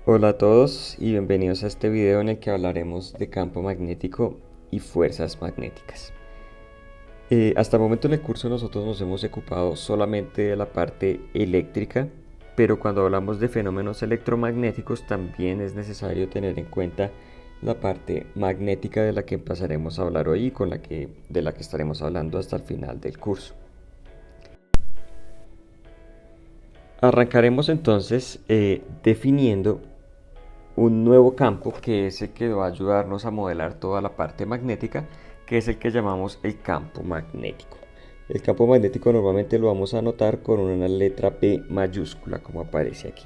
Hola a todos y bienvenidos a este video en el que hablaremos de campo magnético y fuerzas magnéticas. Hasta el momento en el curso nosotros nos hemos ocupado solamente de la parte eléctrica, pero cuando hablamos de fenómenos electromagnéticos también es necesario tener en cuenta la parte magnética de la que empezaremos a hablar hoy y de la que estaremos hablando hasta el final del curso. Arrancaremos entonces definiendo un nuevo campo que es el que va a ayudarnos a modelar toda la parte magnética, que es el que llamamos el campo magnético. El campo magnético normalmente lo vamos a anotar con una letra P mayúscula, como aparece aquí.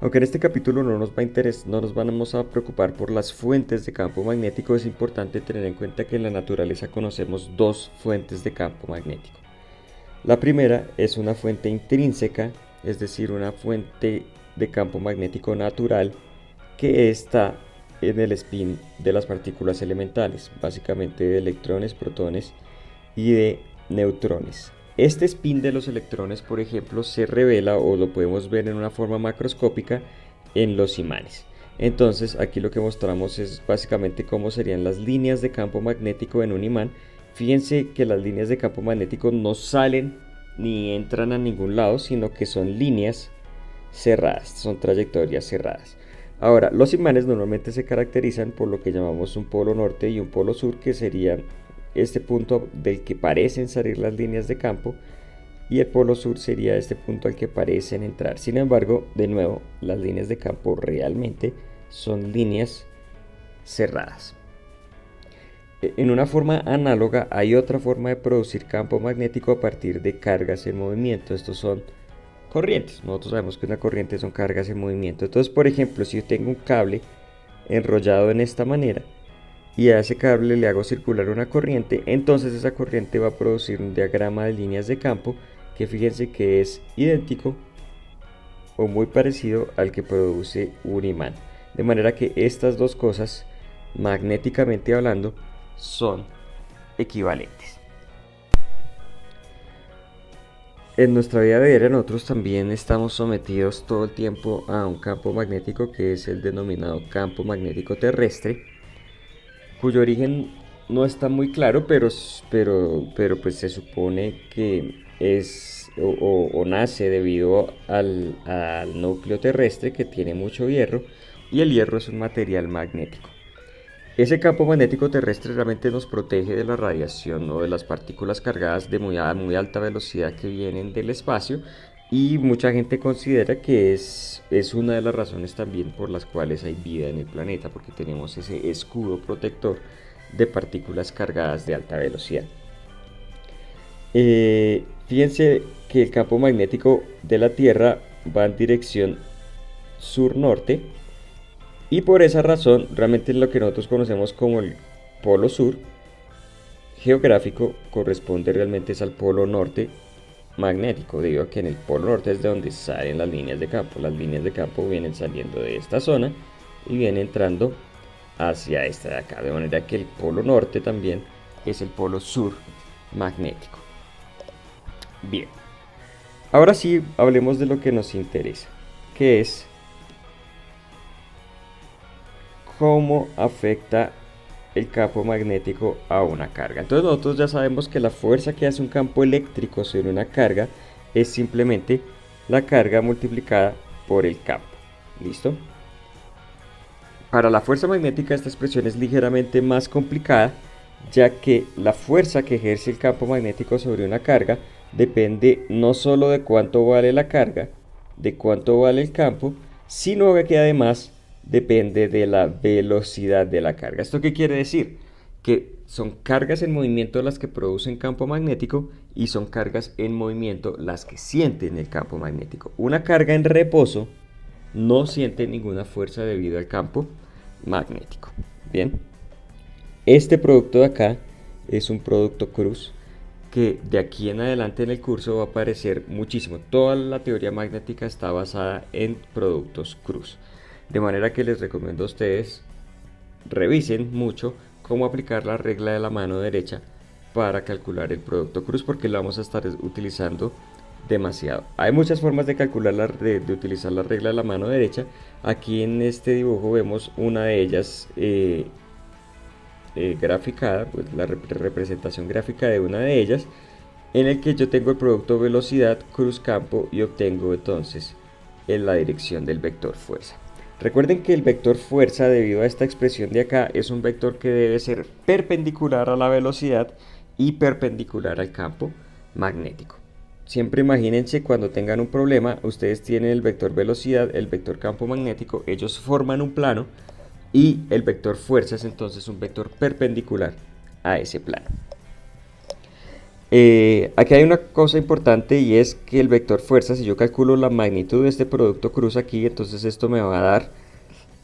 Aunque en este capítulo no nos vamos a preocupar por las fuentes de campo magnético, es importante tener en cuenta que en la naturaleza conocemos dos fuentes de campo magnético. La primera es una fuente intrínseca, es decir, una fuente de campo magnético natural que está en el spin de las partículas elementales, básicamente de electrones, protones y de neutrones. Este spin de los electrones, por ejemplo, se revela o lo podemos ver en una forma macroscópica en los imanes. Entonces, aquí lo que mostramos es básicamente cómo serían las líneas de campo magnético en un imán. Fíjense que las líneas de campo magnético no salen ni entran a ningún lado, sino que son líneas cerradas, son trayectorias cerradas. Ahora, los imanes normalmente se caracterizan por lo que llamamos un polo norte y un polo sur, que serían este punto del que parecen salir las líneas de campo, y el polo sur sería este punto al que parecen entrar. Sin embargo, de nuevo, las líneas de campo realmente son líneas cerradas. En una forma análoga hay otra forma de producir campo magnético a partir de cargas en movimiento. Estos son corrientes. Nosotros sabemos que una corriente son cargas en movimiento. Entonces, por ejemplo, si yo tengo un cable enrollado en esta manera y a ese cable le hago circular una corriente, entonces esa corriente va a producir un diagrama de líneas de campo que fíjense que es idéntico o muy parecido al que produce un imán. De manera que estas dos cosas, magnéticamente hablando, son equivalentes. En nuestra vida diaria nosotros también estamos sometidos todo el tiempo a un campo magnético que es el denominado campo magnético terrestre, cuyo origen no está muy claro, pero pues se supone que es o nace debido al núcleo terrestre, que tiene mucho hierro, y el hierro es un material magnético. Ese campo magnético terrestre realmente nos protege de la radiación o de las partículas cargadas de muy alta velocidad que vienen del espacio, y mucha gente considera que es una de las razones también por las cuales hay vida en el planeta, porque tenemos ese escudo protector de partículas cargadas de alta velocidad. Fíjense que el campo magnético de la Tierra va en dirección sur-norte, y por esa razón realmente lo que nosotros conocemos como el polo sur geográfico corresponde realmente es al polo norte magnético, debido a que en el polo norte es de donde salen las líneas de campo. Las líneas de campo vienen saliendo de esta zona y vienen entrando hacia esta de acá, de manera que el polo norte también es el polo sur magnético. Bien, ahora sí hablemos de lo que nos interesa, que es cómo afecta el campo magnético a una carga. Entonces nosotros ya sabemos que la fuerza que hace un campo eléctrico sobre una carga es simplemente la carga multiplicada por el campo. ¿Listo? Para la fuerza magnética esta expresión es ligeramente más complicada, ya que la fuerza que ejerce el campo magnético sobre una carga depende no solo de cuánto vale la carga, de cuánto vale el campo, sino que además depende de la velocidad de la carga. ¿Esto qué quiere decir? Que son cargas en movimiento las que producen campo magnético y son cargas en movimiento las que sienten el campo magnético. Una carga en reposo no siente ninguna fuerza debido al campo magnético. Bien, este producto de acá es un producto cruz que de aquí en adelante en el curso va a aparecer muchísimo. Toda la teoría magnética está basada en productos cruz. De manera que les recomiendo a ustedes revisen mucho cómo aplicar la regla de la mano derecha para calcular el producto cruz, porque lo vamos a estar utilizando demasiado. Hay muchas formas de calcular, de utilizar la regla de la mano derecha. Aquí en este dibujo vemos una de ellas graficada, pues la representación gráfica de una de ellas, en el que yo tengo el producto velocidad, cruz campo y obtengo entonces en la dirección del vector fuerza. Recuerden que el vector fuerza, debido a esta expresión de acá, es un vector que debe ser perpendicular a la velocidad y perpendicular al campo magnético. Siempre imagínense cuando tengan un problema, ustedes tienen el vector velocidad, el vector campo magnético, ellos forman un plano y el vector fuerza es entonces un vector perpendicular a ese plano. Aquí hay una cosa importante y es que el vector fuerza, si yo calculo la magnitud de este producto cruz aquí, entonces esto me va a dar,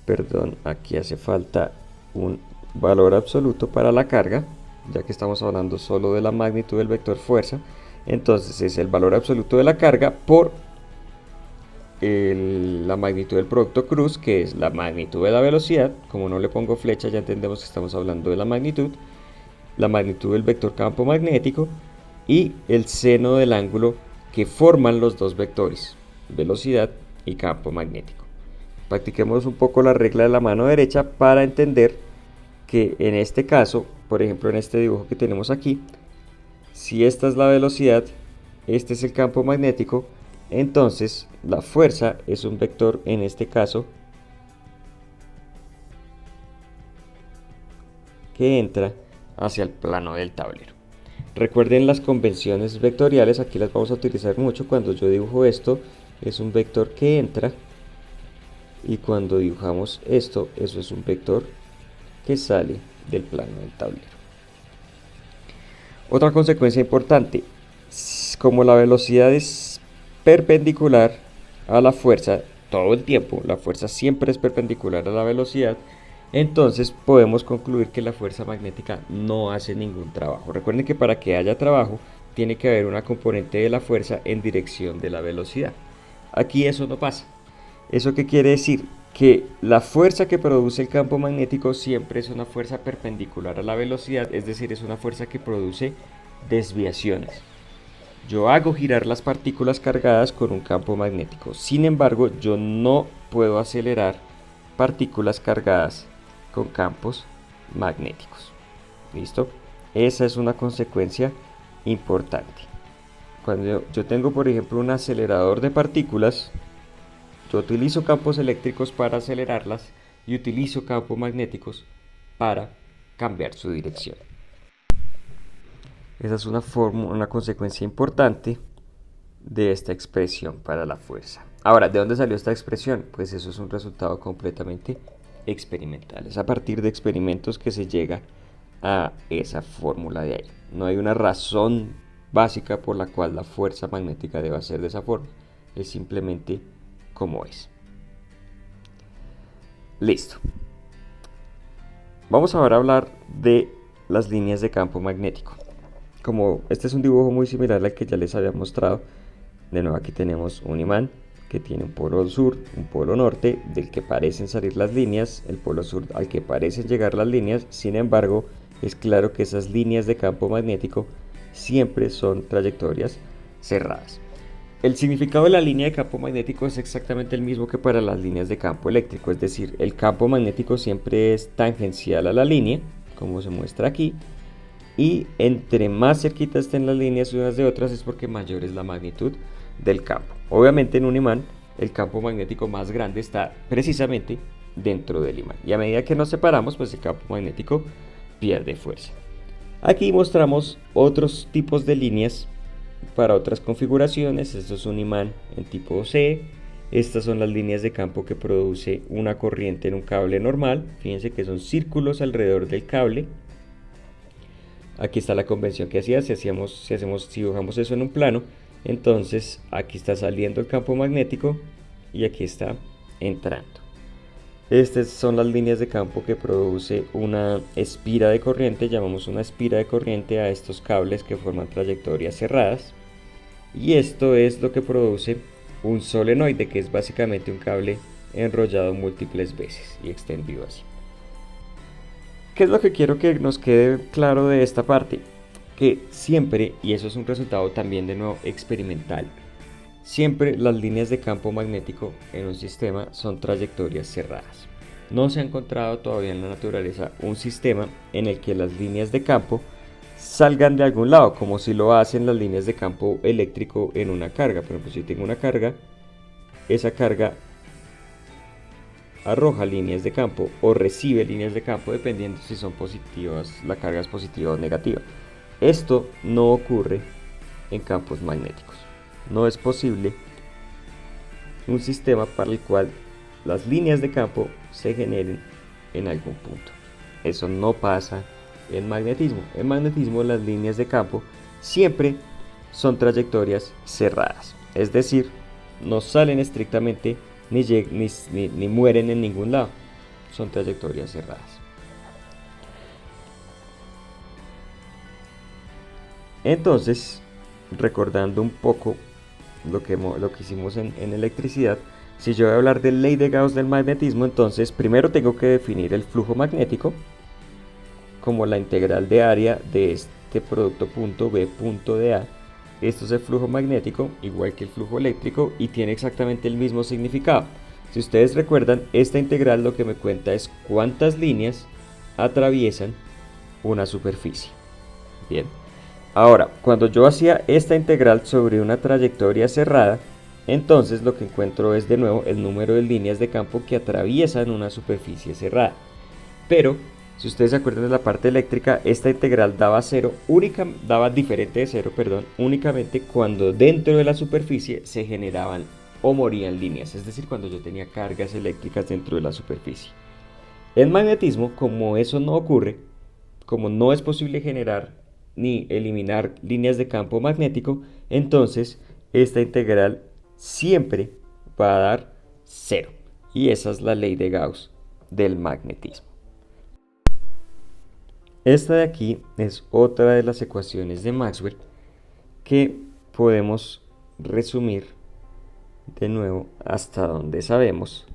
perdón, aquí hace falta un valor absoluto para la carga, ya que estamos hablando solo de la magnitud del vector fuerza. Entonces es el valor absoluto de la carga por la magnitud del producto cruz, que es la magnitud de la velocidad. Como no le pongo flecha, ya entendemos que estamos hablando de la magnitud del vector campo magnético y el seno del ángulo que forman los dos vectores, velocidad y campo magnético. Practiquemos un poco la regla de la mano derecha para entender que en este caso, por ejemplo en este dibujo que tenemos aquí, si esta es la velocidad, este es el campo magnético, entonces la fuerza es un vector, en este caso, que entra hacia el plano del tablero. Recuerden las convenciones vectoriales, aquí las vamos a utilizar mucho. Cuando yo dibujo esto, es un vector que entra, y cuando dibujamos esto, eso es un vector que sale del plano del tablero. Otra consecuencia importante, como la velocidad es perpendicular a la fuerza todo el tiempo, la fuerza siempre es perpendicular a la velocidad, entonces podemos concluir que la fuerza magnética no hace ningún trabajo. Recuerden que para que haya trabajo tiene que haber una componente de la fuerza en dirección de la velocidad. Aquí eso no pasa. ¿Eso qué quiere decir? Que la fuerza que produce el campo magnético siempre es una fuerza perpendicular a la velocidad, es decir, es una fuerza que produce desviaciones. Yo hago girar las partículas cargadas con un campo magnético, sin embargo, yo no puedo acelerar partículas cargadas con campos magnéticos. ¿Listo? Esa es una consecuencia importante. Cuando yo tengo, por ejemplo, un acelerador de partículas, yo utilizo campos eléctricos para acelerarlas y utilizo campos magnéticos para cambiar su dirección. Esa es una consecuencia importante de esta expresión para la fuerza. Ahora, ¿de dónde salió esta expresión? Pues eso es un resultado completamente experimental. Es a partir de experimentos que se llega a esa fórmula de ahí. No hay una razón básica por la cual la fuerza magnética deba ser de esa forma. Es simplemente como es. Listo. Vamos ahora a hablar de las líneas de campo magnético. Como este es un dibujo muy similar al que ya les había mostrado, de nuevo aquí tenemos un imán que tiene un polo sur, un polo norte, del que parecen salir las líneas, el polo sur al que parecen llegar las líneas. Sin embargo, es claro que esas líneas de campo magnético siempre son trayectorias cerradas. El significado de la línea de campo magnético es exactamente el mismo que para las líneas de campo eléctrico, es decir, el campo magnético siempre es tangencial a la línea, como se muestra aquí, y entre más cerquita estén las líneas unas de otras es porque mayor es la magnitud del campo. Obviamente en un imán el campo magnético más grande está precisamente dentro del imán, y a medida que nos separamos, pues el campo magnético pierde fuerza. Aquí mostramos otros tipos de líneas para otras configuraciones. Esto es un imán en tipo C. Estas son las líneas de campo que produce una corriente en un cable normal. Fíjense que son círculos alrededor del cable. Aquí está la convención que hacía, si dibujamos eso en un plano, entonces aquí está saliendo el campo magnético y aquí está entrando. Estas son las líneas de campo que produce una espira de corriente. Llamamos una espira de corriente a estos cables que forman trayectorias cerradas. Y esto es lo que produce un solenoide, que es básicamente un cable enrollado múltiples veces y extendido así. ¿Qué es lo que quiero que nos quede claro de esta parte? Que siempre, y eso es un resultado también de nuevo experimental, siempre las líneas de campo magnético en un sistema son trayectorias cerradas. No se ha encontrado todavía en la naturaleza un sistema en el que las líneas de campo salgan de algún lado, como si lo hacen las líneas de campo eléctrico en una carga. Por ejemplo, si tengo una carga, esa carga arroja líneas de campo o recibe líneas de campo dependiendo si son positivas, la carga es positiva o negativa. Esto no ocurre en campos magnéticos. No es posible un sistema para el cual las líneas de campo se generen en algún punto. Eso no pasa en magnetismo. En magnetismo las líneas de campo siempre son trayectorias cerradas, es decir, no salen estrictamente ni mueren en ningún lado, son trayectorias cerradas. Entonces, recordando un poco lo que hicimos en electricidad, si yo voy a hablar de ley de Gauss del magnetismo, entonces primero tengo que definir el flujo magnético como la integral de área de este producto punto B punto de A. Esto es el flujo magnético, igual que el flujo eléctrico, y tiene exactamente el mismo significado. Si ustedes recuerdan, esta integral lo que me cuenta es cuántas líneas atraviesan una superficie. Bien. Ahora, cuando yo hacía esta integral sobre una trayectoria cerrada, entonces lo que encuentro es de nuevo el número de líneas de campo que atraviesan una superficie cerrada. Pero, si ustedes se acuerdan de la parte eléctrica, esta integral daba diferente de cero, únicamente cuando dentro de la superficie se generaban o morían líneas, es decir, cuando yo tenía cargas eléctricas dentro de la superficie. En magnetismo, como eso no ocurre, como no es posible generar ni eliminar líneas de campo magnético, entonces esta integral siempre va a dar cero. Y esa es la ley de Gauss del magnetismo. Esta de aquí es otra de las ecuaciones de Maxwell que podemos resumir de nuevo hasta donde sabemos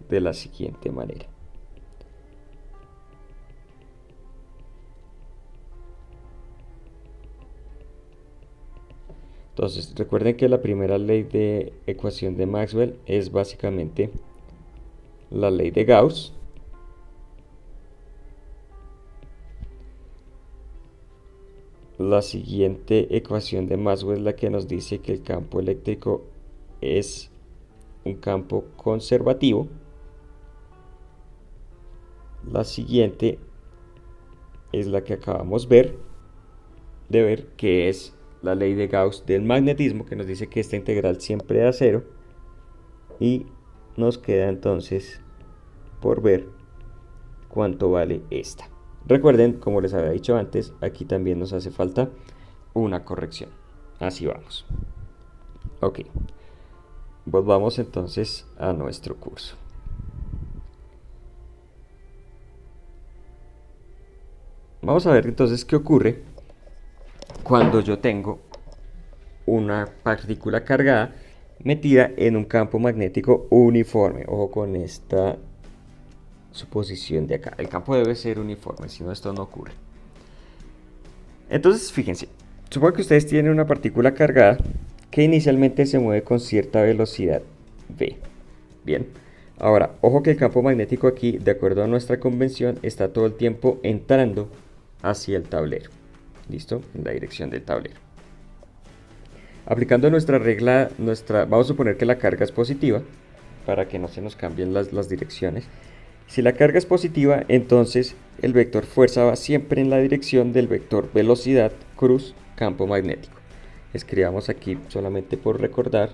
de la siguiente manera. Entonces, recuerden que la primera ley de ecuación de Maxwell es básicamente la ley de Gauss. La siguiente ecuación de Maxwell es la que nos dice que el campo eléctrico es un campo conservativo. La siguiente es la que acabamos de ver, que es la ley de Gauss del magnetismo, que nos dice que esta integral siempre da cero. Y nos queda entonces por ver cuánto vale esta. Recuerden, como les había dicho antes, aquí también nos hace falta una corrección. Así vamos. Ok. Volvamos entonces a nuestro curso. Vamos a ver entonces qué ocurre cuando yo tengo una partícula cargada metida en un campo magnético uniforme. Ojo con esta suposición de acá. El campo debe ser uniforme, si no esto no ocurre. Entonces, fíjense, supongo que ustedes tienen una partícula cargada que inicialmente se mueve con cierta velocidad v. Bien, ahora, ojo que el campo magnético aquí, de acuerdo a nuestra convención, está todo el tiempo entrando hacia el tablero. ¿Listo? En la dirección del tablero. Aplicando nuestra regla, vamos a suponer que la carga es positiva, para que no se nos cambien las direcciones. Si la carga es positiva, entonces el vector fuerza va siempre en la dirección del vector velocidad cruz campo magnético. Escribamos aquí solamente por recordar,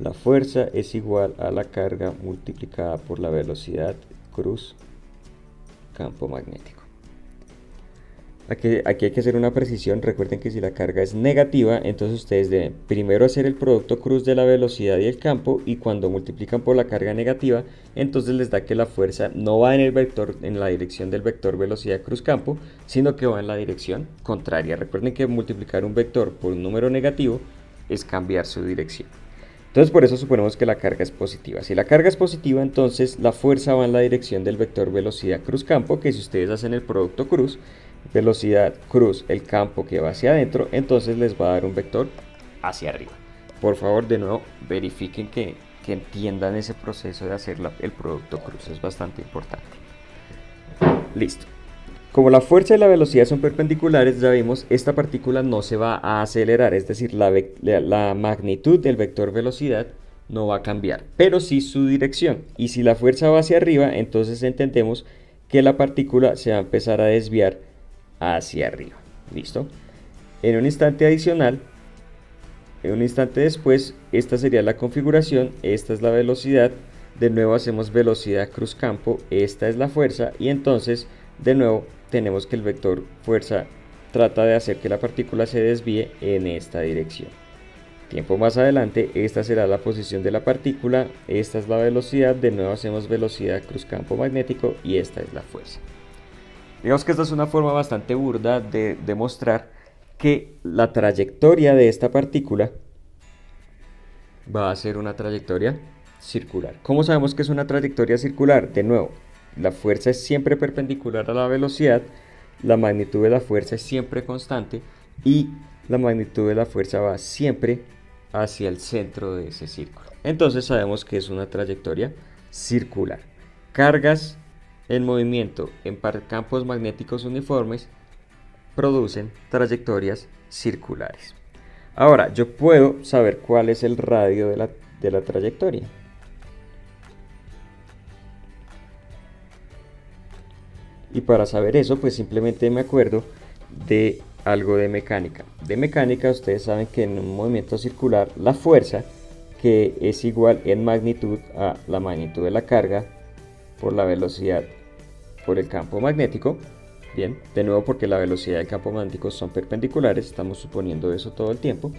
la fuerza es igual a la carga multiplicada por la velocidad cruz campo magnético. Aquí hay que hacer una precisión. Recuerden que si la carga es negativa, entonces ustedes deben primero hacer el producto cruz de la velocidad y el campo, y cuando multiplican por la carga negativa, entonces les da que la fuerza no va en la dirección del vector velocidad cruz campo, sino que va en la dirección contraria. Recuerden que multiplicar un vector por un número negativo es cambiar su dirección. Entonces por eso suponemos que la carga es positiva. Si la carga es positiva, entonces la fuerza va en la dirección del vector velocidad cruz campo, que si ustedes hacen el producto cruz, velocidad cruz el campo que va hacia adentro, entonces les va a dar un vector hacia arriba. por favor, de nuevo, verifiquen que entiendan ese proceso de hacer el producto cruz, es bastante importante. Listo. Como la fuerza y la velocidad son perpendiculares, ya vimos, esta partícula no se va a acelerar, es decir, la magnitud del vector velocidad no va a cambiar, pero sí su dirección. Y si la fuerza va hacia arriba, entonces entendemos que la partícula se va a empezar a desviar hacia arriba. ¿Listo? En un instante adicional, en un instante después, esta sería la configuración, esta es la velocidad, de nuevo hacemos velocidad cruz campo, esta es la fuerza y entonces de nuevo tenemos que el vector fuerza trata de hacer que la partícula se desvíe en esta dirección. Tiempo más adelante, esta será la posición de la partícula, esta es la velocidad, de nuevo hacemos velocidad cruz campo magnético y esta es la fuerza. Digamos que esta es una forma bastante burda de demostrar que la trayectoria de esta partícula va a ser una trayectoria circular. ¿Cómo sabemos que es una trayectoria circular? De nuevo, la fuerza es siempre perpendicular a la velocidad, la magnitud de la fuerza es siempre constante y la magnitud de la fuerza va siempre hacia el centro de ese círculo. Entonces sabemos que es una trayectoria circular. Cargas en movimiento en campos magnéticos uniformes producen trayectorias circulares. Ahora, yo puedo saber cuál es el radio de la trayectoria. Y para saber eso, pues simplemente me acuerdo de algo de mecánica. De mecánica, ustedes saben que en un movimiento circular, la fuerza, que es igual en magnitud a la magnitud de la carga por la velocidad por el campo magnético. Bien, de nuevo porque la velocidad y el campo magnético son perpendiculares, estamos suponiendo eso todo el tiempo.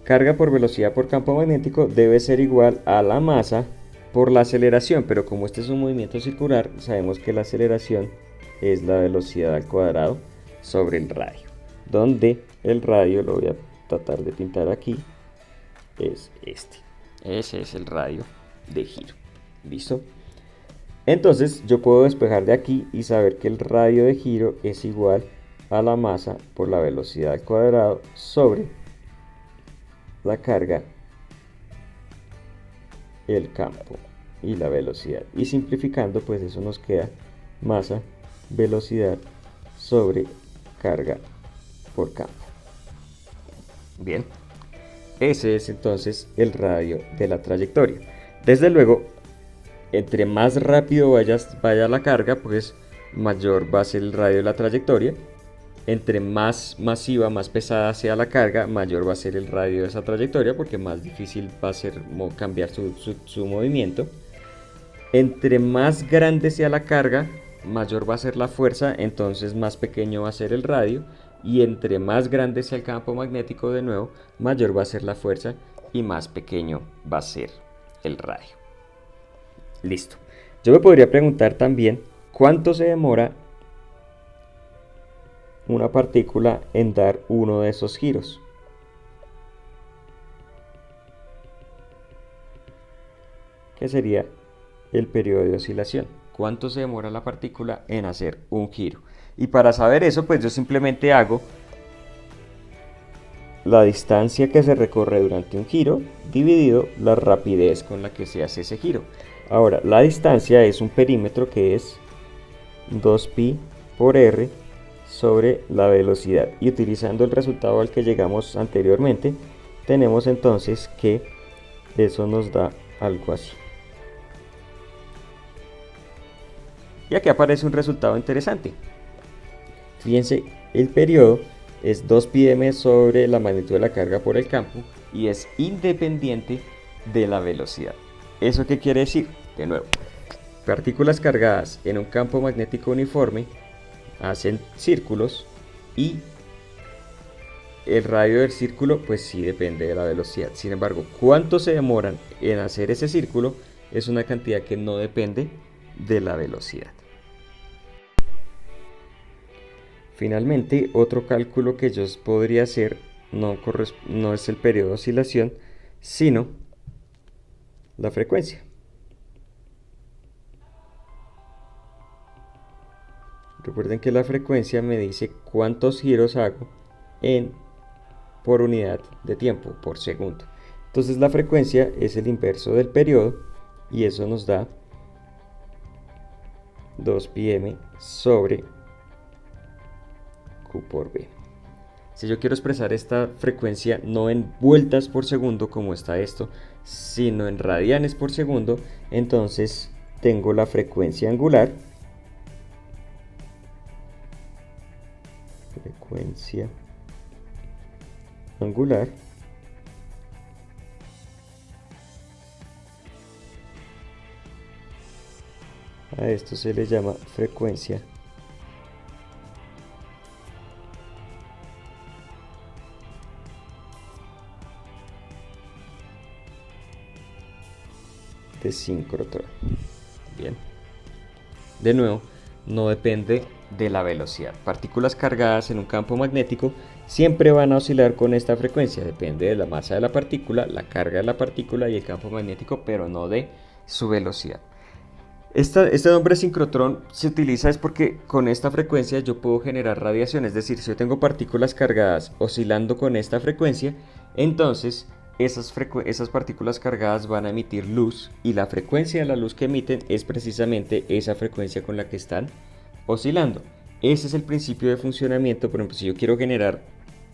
Carga por velocidad por campo magnético debe ser igual a la masa por la aceleración, pero como este es un movimiento circular, sabemos que la aceleración es la velocidad al cuadrado sobre el radio, donde el radio, lo voy a tratar de pintar aquí, es este. Ese es el radio de giro. ¿Listo? Entonces yo puedo despejar de aquí y saber que el radio de giro es igual a la masa por la velocidad al cuadrado sobre la carga, el campo y la velocidad. Y simplificando, pues eso nos queda masa, velocidad sobre carga por campo. Bien, ese es entonces el radio de la trayectoria. Desde luego, entre más rápido vaya la carga, pues mayor va a ser el radio de la trayectoria. Entre más masiva, más pesada sea la carga, mayor va a ser el radio de esa trayectoria, porque más difícil va a ser cambiar su movimiento. Entre más grande sea la carga, mayor va a ser la fuerza, entonces más pequeño va a ser el radio. Y entre más grande sea el campo magnético, de nuevo, mayor va a ser la fuerza y más pequeño va a ser el radio. Listo. Yo me podría preguntar también cuánto se demora una partícula en dar uno de esos giros. ¿Qué sería el periodo de oscilación? ¿Cuánto se demora la partícula en hacer un giro? Y para saber eso, pues yo simplemente hago la distancia que se recorre durante un giro dividido la rapidez con la que se hace ese giro. Ahora, la distancia es un perímetro que es 2pi por r sobre la velocidad. Y utilizando el resultado al que llegamos anteriormente, tenemos entonces que eso nos da algo así. Y aquí aparece un resultado interesante. Fíjense, el periodo es 2πm sobre la magnitud de la carga por el campo y es independiente de la velocidad. ¿Eso qué quiere decir? De nuevo, partículas cargadas en un campo magnético uniforme hacen círculos y el radio del círculo pues sí depende de la velocidad. Sin embargo, cuánto se demoran en hacer ese círculo es una cantidad que no depende de la velocidad. Finalmente, otro cálculo que yo podría hacer no es el periodo de oscilación, sino la frecuencia. Recuerden que la frecuencia me dice cuántos giros hago por unidad de tiempo, por segundo. Entonces la frecuencia es el inverso del periodo y eso nos da 2πm sobre Q por B. Si yo quiero expresar esta frecuencia no en vueltas por segundo como está esto, sino en radianes por segundo, entonces tengo la frecuencia angular, a esto se le llama frecuencia de sincrotrón. Bien. De nuevo, no depende de la velocidad. Partículas cargadas en un campo magnético siempre van a oscilar con esta frecuencia. Depende de la masa de la partícula, la carga de la partícula y el campo magnético, pero no de su velocidad. Este nombre sincrotrón se utiliza es porque con esta frecuencia yo puedo generar radiación. Es decir, si yo tengo partículas cargadas oscilando con esta frecuencia, entonces esas partículas cargadas van a emitir luz y la frecuencia de la luz que emiten es precisamente esa frecuencia con la que están oscilando. Ese es el principio de funcionamiento. Por ejemplo, si yo quiero generar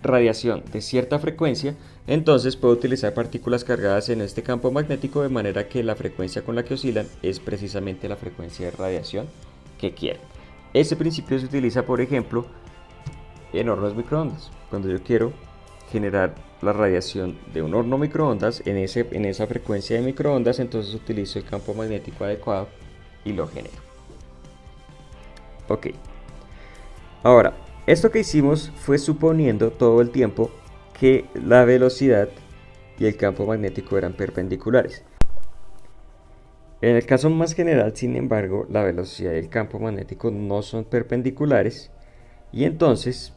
radiación de cierta frecuencia, entonces puedo utilizar partículas cargadas en este campo magnético de manera que la frecuencia con la que oscilan es precisamente la frecuencia de radiación que quiero. Ese principio se utiliza, por ejemplo, en hornos microondas. Cuando yo quiero generar la radiación de un horno microondas en esa frecuencia de microondas, entonces utilizo el campo magnético adecuado y lo genero. Ok. Ahora, esto que hicimos fue suponiendo todo el tiempo que la velocidad y el campo magnético eran perpendiculares. En el caso más general, sin embargo, la velocidad y el campo magnético no son perpendiculares y entonces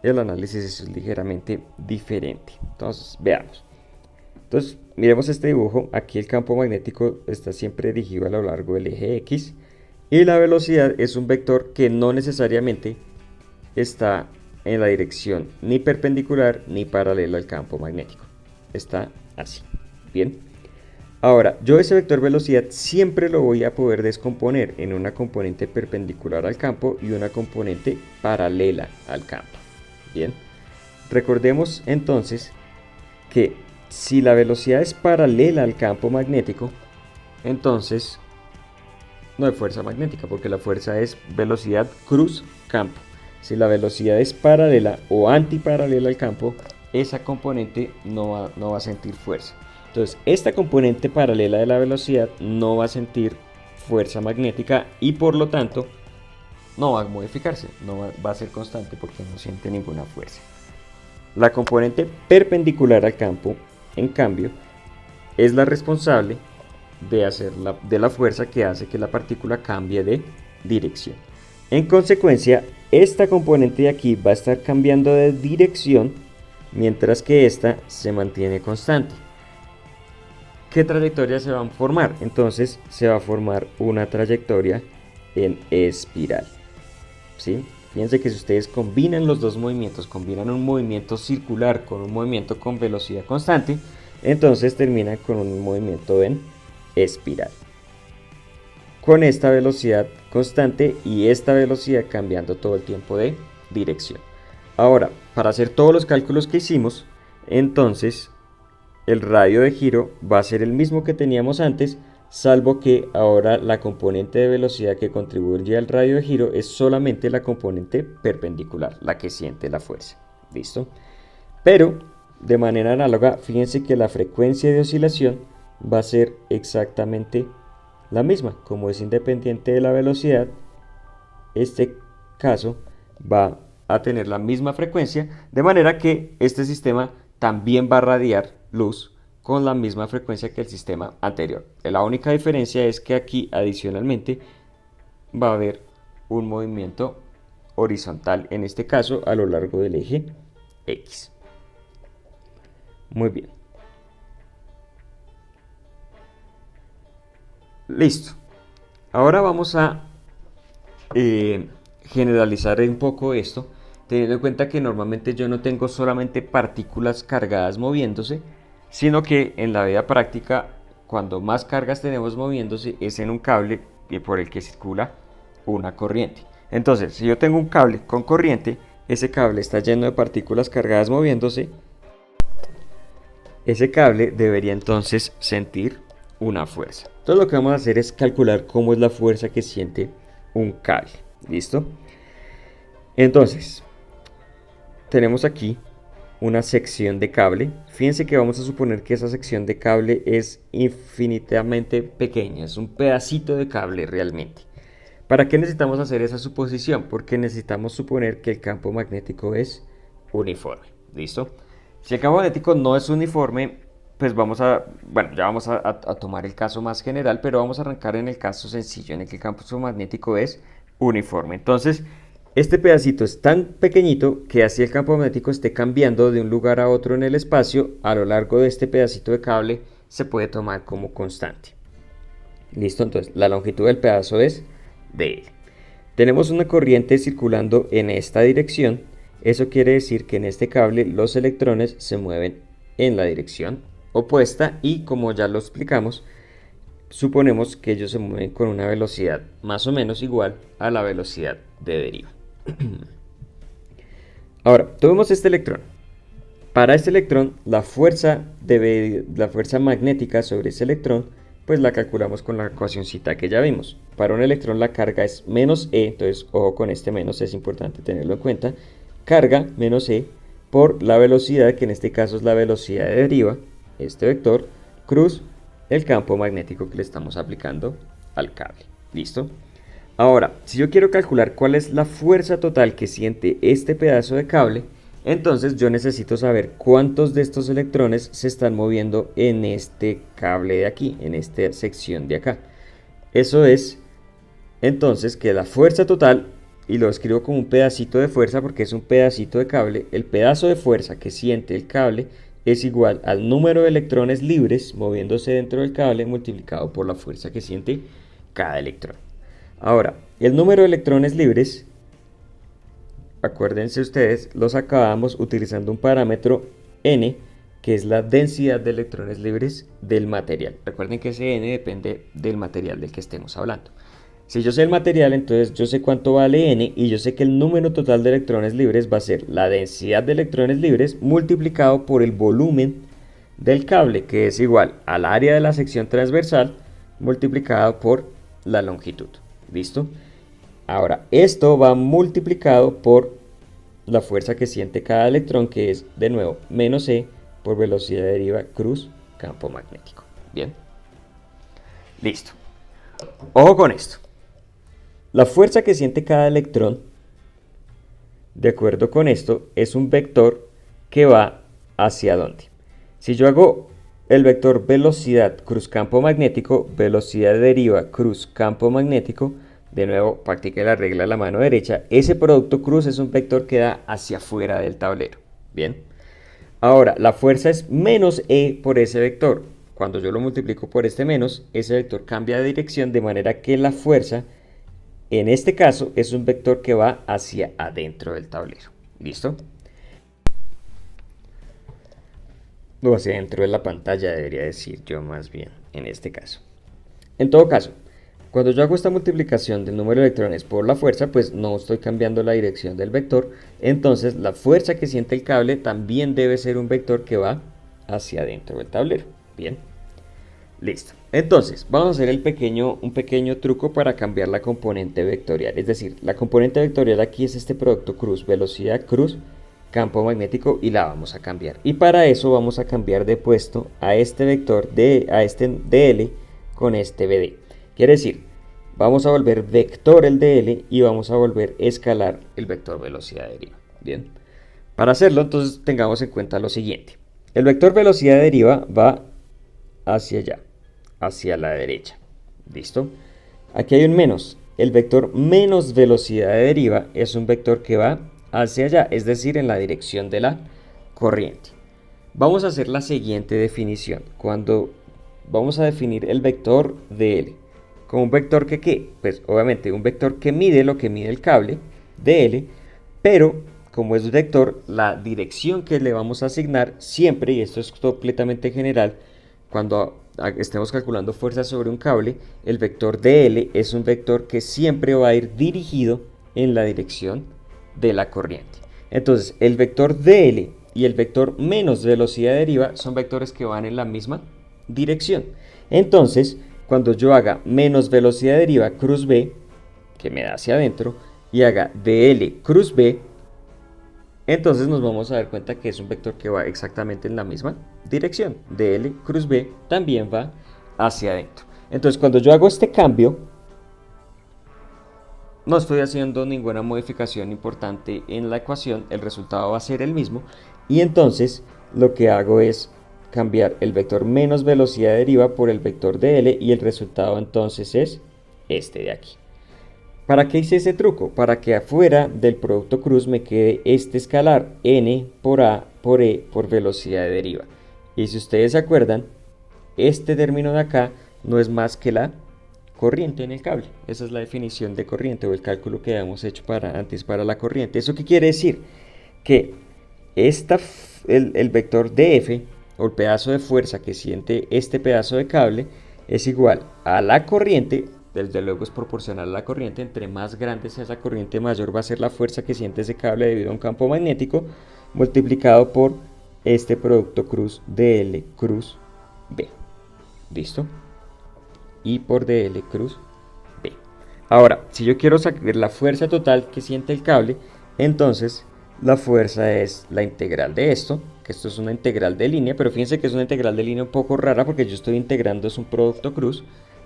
el análisis es ligeramente diferente. Entonces, veamos. Entonces, miremos este dibujo. Aquí el campo magnético está siempre dirigido a lo largo del eje X y la velocidad es un vector que no necesariamente está en la dirección ni perpendicular ni paralela al campo magnético. Está así. Bien. Ahora, yo ese vector velocidad siempre lo voy a poder descomponer en una componente perpendicular al campo y una componente paralela al campo. Bien. Recordemos entonces que si la velocidad es paralela al campo magnético, entonces no hay fuerza magnética porque la fuerza es velocidad cruz campo. Si la velocidad es paralela o antiparalela al campo, esa componente no va a sentir fuerza. Entonces, esta componente paralela de la velocidad no va a sentir fuerza magnética y por lo tanto no va a modificarse, va a ser constante porque no siente ninguna fuerza. La componente perpendicular al campo, en cambio, es la responsable de la fuerza que hace que la partícula cambie de dirección. En consecuencia, esta componente de aquí va a estar cambiando de dirección, mientras que esta se mantiene constante. ¿Qué trayectoria se va a formar? Entonces se va a formar una trayectoria en espiral. ¿Sí? Fíjense que si ustedes combinan los dos movimientos, combinan un movimiento circular con un movimiento con velocidad constante, entonces terminan con un movimiento en espiral. Con esta velocidad constante y esta velocidad cambiando todo el tiempo de dirección. Ahora, para hacer todos los cálculos que hicimos, entonces el radio de giro va a ser el mismo que teníamos antes, salvo que ahora la componente de velocidad que contribuye al radio de giro es solamente la componente perpendicular, la que siente la fuerza. ¿Listo? Pero, de manera análoga, fíjense que la frecuencia de oscilación va a ser exactamente la misma. Como es independiente de la velocidad, este caso va a tener la misma frecuencia, de manera que este sistema también va a radiar luz con la misma frecuencia que el sistema anterior. La única diferencia es que aquí adicionalmente va a haber un movimiento horizontal, en este caso a lo largo del eje X. Muy bien. Listo. Ahora vamos a generalizar un poco esto, teniendo en cuenta que normalmente yo no tengo solamente partículas cargadas moviéndose, sino que en la vida práctica, cuando más cargas tenemos moviéndose, es en un cable por el que circula una corriente. Entonces, si yo tengo un cable con corriente, ese cable está lleno de partículas cargadas moviéndose, ese cable debería entonces sentir una fuerza. Entonces lo que vamos a hacer es calcular cómo es la fuerza que siente un cable. ¿Listo? Entonces, tenemos aquí una sección de cable. Fíjense que vamos a suponer que esa sección de cable es infinitamente pequeña, es un pedacito de cable realmente. ¿Para qué necesitamos hacer esa suposición? Porque necesitamos suponer que el campo magnético es uniforme. ¿Listo? Si el campo magnético no es uniforme, pues ya vamos a tomar el caso más general, pero vamos a arrancar en el caso sencillo, en el que el campo magnético es uniforme. Entonces, este pedacito es tan pequeñito que así el campo magnético esté cambiando de un lugar a otro en el espacio, a lo largo de este pedacito de cable se puede tomar como constante. ¿Listo? Entonces, la longitud del pedazo es dl. Tenemos una corriente circulando en esta dirección. Eso quiere decir que en este cable los electrones se mueven en la dirección opuesta y, como ya lo explicamos, suponemos que ellos se mueven con una velocidad más o menos igual a la velocidad de deriva. Ahora, tomemos este electrón. Para este electrón, la fuerza magnética sobre ese electrón, pues la calculamos con la ecuacioncita que ya vimos. Para un electrón la carga es menos E, entonces ojo con este menos, es importante tenerlo en cuenta. Carga menos E por la velocidad, que en este caso es la velocidad de deriva, este vector, cruz el campo magnético que le estamos aplicando al cable. ¿Listo? Ahora, si yo quiero calcular cuál es la fuerza total que siente este pedazo de cable, entonces yo necesito saber cuántos de estos electrones se están moviendo en este cable de aquí, en esta sección de acá. Eso es, entonces, que la fuerza total, y lo escribo como un pedacito de fuerza porque es un pedacito de cable, el pedazo de fuerza que siente el cable es igual al número de electrones libres moviéndose dentro del cable multiplicado por la fuerza que siente cada electrón. Ahora, el número de electrones libres, acuérdense ustedes, lo sacábamos utilizando un parámetro n, que es la densidad de electrones libres del material. Recuerden que ese n depende del material del que estemos hablando. Si yo sé el material, entonces yo sé cuánto vale n y yo sé que el número total de electrones libres va a ser la densidad de electrones libres multiplicado por el volumen del cable, que es igual al área de la sección transversal multiplicado por la longitud. ¿Listo? Ahora, esto va multiplicado por la fuerza que siente cada electrón, que es, de nuevo, menos E por velocidad de deriva cruz campo magnético. Bien. Listo. Ojo con esto. La fuerza que siente cada electrón, de acuerdo con esto, es un vector que va hacia dónde. Si yo hago el vector velocidad cruz campo magnético, velocidad de deriva cruz campo magnético, de nuevo practique la regla de la mano derecha, ese producto cruz es un vector que da hacia afuera del tablero. Bien. Ahora, la fuerza es menos E por ese vector. Cuando yo lo multiplico por este menos, ese vector cambia de dirección de manera que la fuerza, en este caso, es un vector que va hacia adentro del tablero. ¿Listo? O hacia adentro de la pantalla, debería decir yo más bien, en este caso. En todo caso, cuando yo hago esta multiplicación del número de electrones por la fuerza, pues no estoy cambiando la dirección del vector. Entonces, la fuerza que siente el cable también debe ser un vector que va hacia adentro del tablero. Bien. Listo. Entonces, vamos a hacer un pequeño truco para cambiar la componente vectorial. Es decir, la componente vectorial aquí es este producto cruz, velocidad cruz, campo magnético, y la vamos a cambiar. Y para eso vamos a cambiar de puesto a este vector, a este dl con este bd. Quiere decir, vamos a volver vector el dl y vamos a volver escalar el vector velocidad de deriva. Bien. Para hacerlo, entonces tengamos en cuenta lo siguiente. El vector velocidad de deriva va hacia allá, hacia la derecha. ¿Listo? Aquí hay un menos. El vector menos velocidad de deriva es un vector que va hacia allá, es decir, en la dirección de la corriente. Vamos a hacer la siguiente definición. Cuando vamos a definir el vector dl como un vector que, ¿qué? Pues obviamente un vector que mide lo que mide el cable, dl, pero como es vector, la dirección que le vamos a asignar siempre, y esto es completamente general, cuando estemos calculando fuerzas sobre un cable, el vector dl es un vector que siempre va a ir dirigido en la dirección de la corriente. Entonces, el vector dl y el vector menos velocidad de deriva son vectores que van en la misma dirección. Entonces, cuando yo haga menos velocidad de deriva cruz b, que me da hacia adentro, y haga dl cruz b, entonces nos vamos a dar cuenta que es un vector que va exactamente en la misma dirección. dl cruz b también va hacia adentro. Entonces, cuando yo hago este cambio, no estoy haciendo ninguna modificación importante en la ecuación, el resultado va a ser el mismo, y entonces lo que hago es cambiar el vector menos velocidad de deriva por el vector dl, y el resultado entonces es este de aquí. ¿Para qué hice ese truco? Para que afuera del producto cruz me quede este escalar, n por a por e por velocidad de deriva. Y si ustedes se acuerdan, este término de acá no es más que la corriente en el cable. Esa es la definición de corriente, o el cálculo que habíamos hecho antes para la corriente. ¿Eso qué quiere decir? Que el vector df, o el pedazo de fuerza que siente este pedazo de cable, es igual a la corriente. Desde luego es proporcional a la corriente. Entre más grande sea esa corriente, mayor va a ser la fuerza que siente ese cable debido a un campo magnético, multiplicado por este producto cruz dl cruz b. ¿Listo? Y por dl cruz b. Ahora, si yo quiero saber la fuerza total que siente el cable, entonces la fuerza es la integral de esto, que esto es una integral de línea, pero fíjense que es una integral de línea un poco rara porque yo estoy integrando es un producto cruz,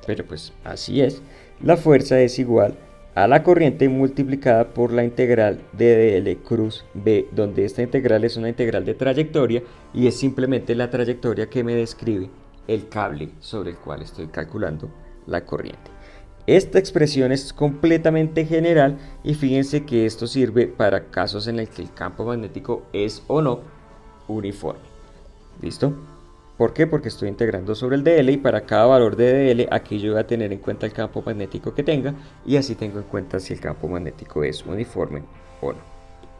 pero pues así es. La fuerza es igual a la corriente multiplicada por la integral de dl cruz b, donde esta integral es una integral de trayectoria y es simplemente la trayectoria que me describe el cable sobre el cual estoy calculando la corriente. Esta expresión es completamente general y fíjense que esto sirve para casos en el que el campo magnético es o no uniforme. ¿Listo? ¿Por qué? Porque estoy integrando sobre el dl, y para cada valor de dl aquí yo voy a tener en cuenta el campo magnético que tenga, y así tengo en cuenta si el campo magnético es uniforme o no.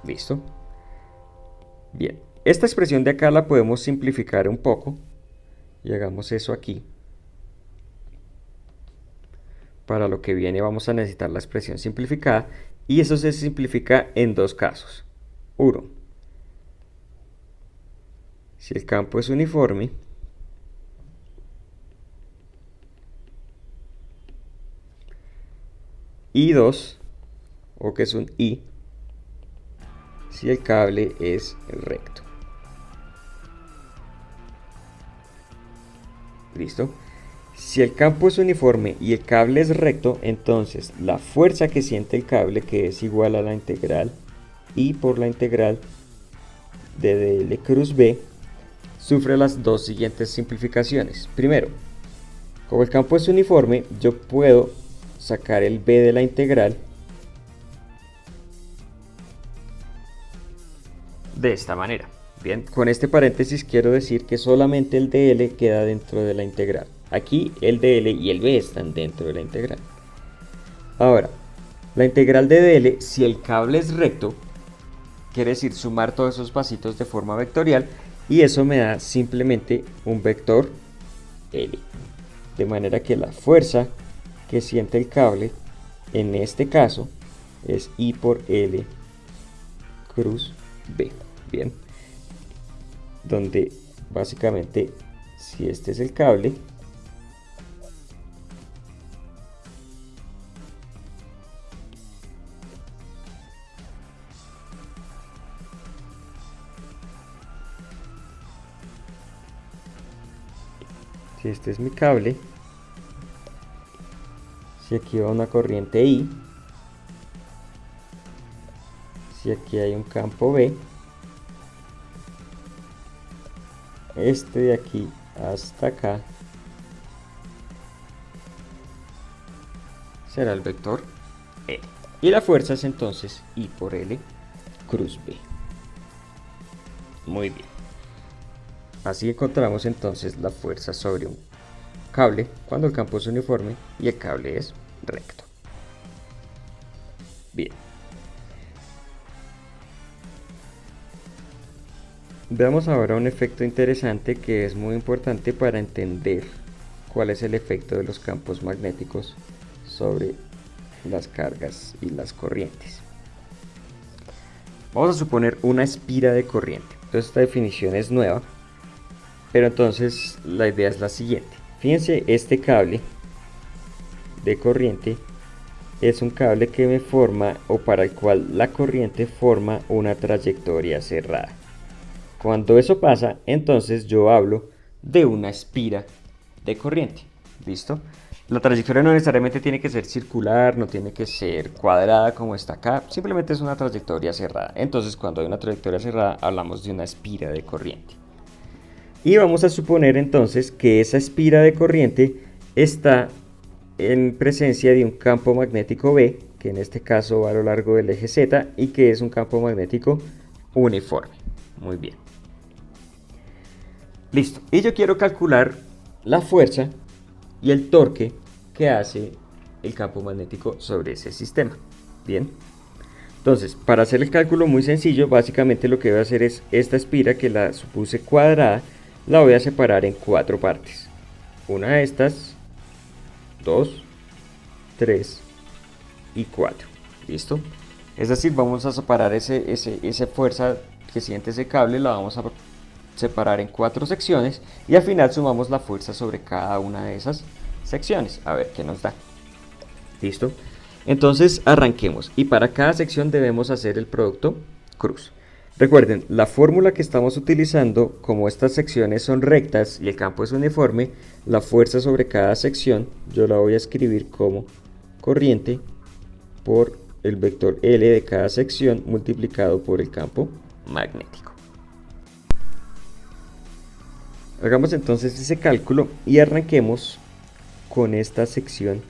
¿Listo? Bien, esta expresión de acá la podemos simplificar un poco y hagamos eso aquí. Para lo que viene vamos a necesitar la expresión simplificada, y eso se simplifica en dos casos. Uno, si el campo es uniforme, y dos, o que es un y, si el cable es recto. ¿Listo? Si el campo es uniforme y el cable es recto, entonces la fuerza que siente el cable, que es igual a la integral I por la integral de dl cruz b, sufre las dos siguientes simplificaciones. Primero, como el campo es uniforme, yo puedo sacar el b de la integral de esta manera. Bien, con este paréntesis quiero decir que solamente el dl queda dentro de la integral. Aquí el dl y el b están dentro de la integral. Ahora, la integral de dl, si el cable es recto, quiere decir sumar todos esos pasitos de forma vectorial, y eso me da simplemente un vector L. De manera que la fuerza que siente el cable, en este caso, es I por L cruz B. Bien. Donde básicamente, si este es el cable, si este es mi cable, si aquí va una corriente I, si aquí hay un campo B, este de aquí hasta acá será el vector L. Y la fuerza es entonces I por L cruz B. Muy bien. Así encontramos entonces la fuerza sobre un cable cuando el campo es uniforme y el cable es recto. Bien. Veamos ahora un efecto interesante que es muy importante para entender cuál es el efecto de los campos magnéticos sobre las cargas y las corrientes. Vamos a suponer una espira de corriente. Entonces esta definición es nueva, pero entonces la idea es la siguiente. Fíjense, este cable de corriente es un cable que me forma o para el cual la corriente forma una trayectoria cerrada. Cuando eso pasa, entonces yo hablo de una espira de corriente. ¿Listo? La trayectoria no necesariamente tiene que ser circular, no tiene que ser cuadrada como está acá, simplemente es una trayectoria cerrada. Entonces, cuando hay una trayectoria cerrada, hablamos de una espira de corriente. Y vamos a suponer entonces que esa espira de corriente está en presencia de un campo magnético B, que en este caso va a lo largo del eje Z y que es un campo magnético uniforme. Muy bien. Listo. Y yo quiero calcular la fuerza y el torque que hace el campo magnético sobre ese sistema. Bien. Entonces, para hacer el cálculo muy sencillo, básicamente lo que voy a hacer es esta espira que la supuse cuadrada, la voy a separar en 4 partes. Una de estas, 2, 3 y 4. ¿Listo? Es decir, vamos a separar esa fuerza que siente ese cable, la vamos a separar en 4 secciones y al final sumamos la fuerza sobre cada una de esas secciones. A ver qué nos da. ¿Listo? Entonces arranquemos y para cada sección debemos hacer el producto cruz. Recuerden, la fórmula que estamos utilizando, como estas secciones son rectas y el campo es uniforme, la fuerza sobre cada sección yo la voy a escribir como corriente por el vector L de cada sección multiplicado por el campo magnético. Hagamos entonces ese cálculo y arranquemos con esta sección